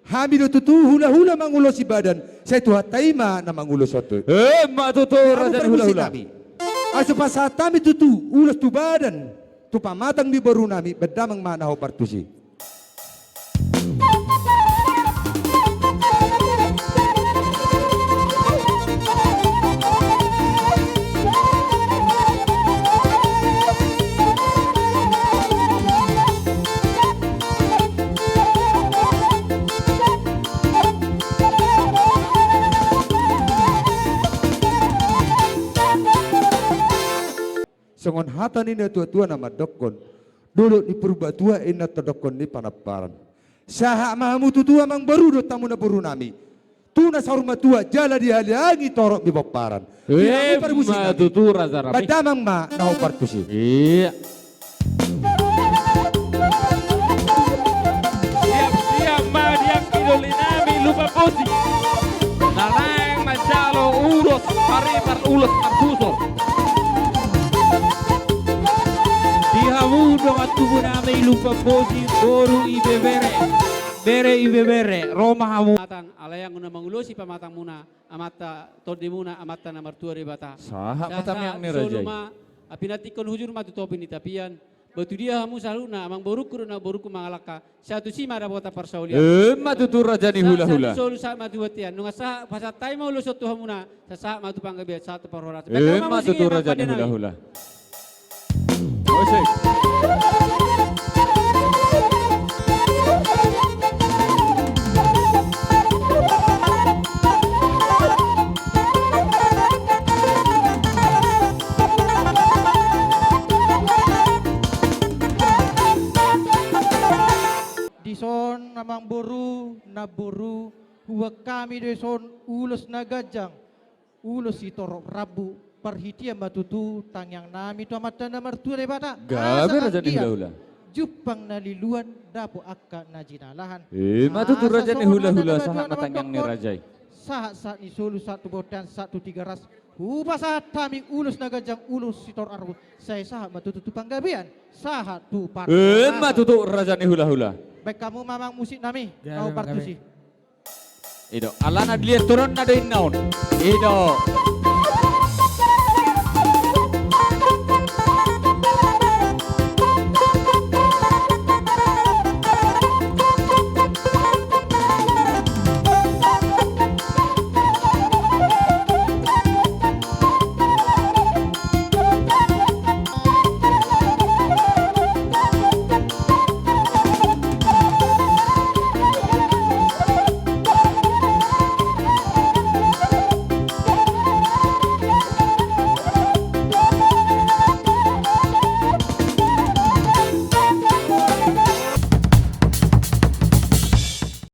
Hamido tutu hula-hula mangulo si badan. Saya tuha taima na mangulo soto. Matutu raja hula-hula. Aso pasatami tutu ulos tu badan. Tu pamatang di baru nami bedamang mana ho partusi. Songon hata ni tua-tua nama dokon. Dulu di perbatua ina todokon ni panaparan. Saha mahamu tutua mang baru do tamu na buru nami. Tuna saurma tua jala di haliangi torok di baparan. Matutu raja rapi. Badamang ma naho partusi. Iya. Siap-siap ma diang idoli nami lupa posi. Narang majalo ulos paripar ulos arbusor. Dihamudo at tubo namin lupa posi boru ibebere. Bere ibebere Roma hamu. Alayang una mangulosi pamatang muna amata todi muna amata na martua rebata. Saha matam yang ni rajai. Apinatikon hujur matu topi ni tapian. Batu dia hamu saluna amang boruku na boruku mangalaka. Satu sima rabota parsaulia. Matutu raja ni hula-hula. Satu solu sa matu watian. Nunga sa pasat tay mau lusot tu hamuna. Sa matu panggabiat satu parhorat. Matutu raja ni hula-hula. Osek. Dison namang boru na boru huwag kami dison ulos na gajang ulos itorok rabu perhitia matutu tangyang nami tu amat na marture bata Gabi raja ni hula-hula. Jupang naliluan dapo akka na jinalahan. Matutu raja ni hula-hula sahat matang yang ni rajai. Saat ni solu satu bodan satu tiga ras. Huba sahat kami ulus na gajang ulus sitor arbu. Saya sahat matutu panggabian. Sahat tu par. Matutu raja ni hula-hula. Baik kamu mamang musik nami. Kau partusi. Ido, alana dilihat turun ada inaun. Ido.